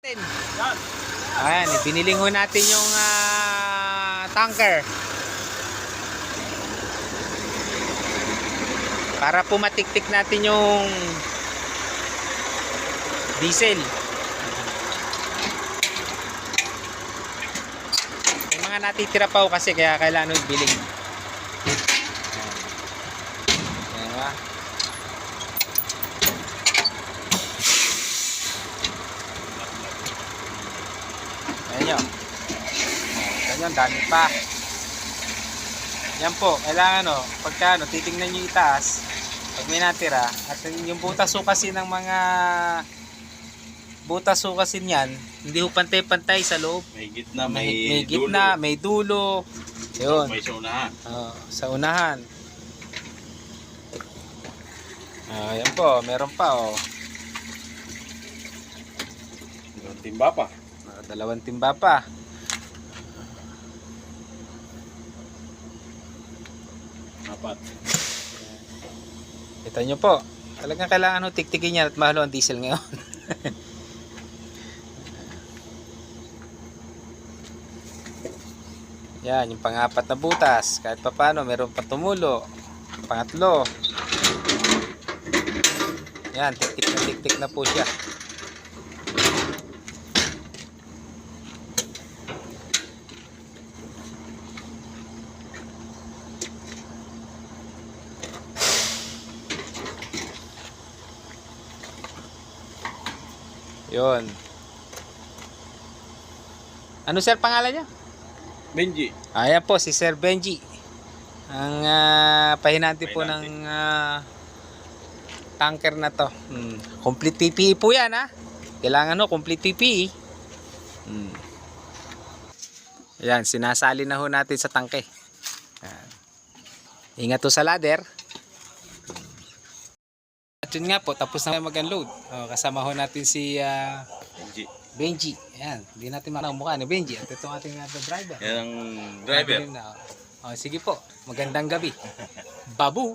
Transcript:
Ayan, biniling ho natin yung tanker. Para pumatiktik natin yung diesel. May mga natitira pa ho kasi kaya kailangan biling. Ayan ba? Ayan nyo. Ganyan, dami pa. Yan po, kailangan pagka titingnan nyo itaas, pag may natira, at yung butas ho kasi ng mga butas ho kasi yan, hindi ho pantay-pantay sa loob. May gitna, May gitna, may dulo. Yun. May sa unahan. Sa unahan. Ayan po, meron pa Dalawang timba pa. Dalawang timba pa. Apat. Kita nyo po, talagang kailangan tiktikin yan at mahalo ang diesel ngayon. Yan, yung pang-apat na butas. Kahit pa paano, meron pa tumulo. Pangatlo. Yan, tiktik na po siya. Yun. Ano sir pangalan niya? Benji. Ayan po si Sir Benji. Ang pahinante po ng tanker na to. Complete PPE po yan ha. Kailangan complete PPE. Ayan, sinasali na ho natin sa tangke. Ayan. Ingat to sa ladder. At yun nga po, tapos na mag-unload. Kasama ho natin si Benji. Ayan, hindi natin makakita ang mukha ni Benji. At itong ating driver. Yan ang driver. Sige po, magandang gabi. Babu!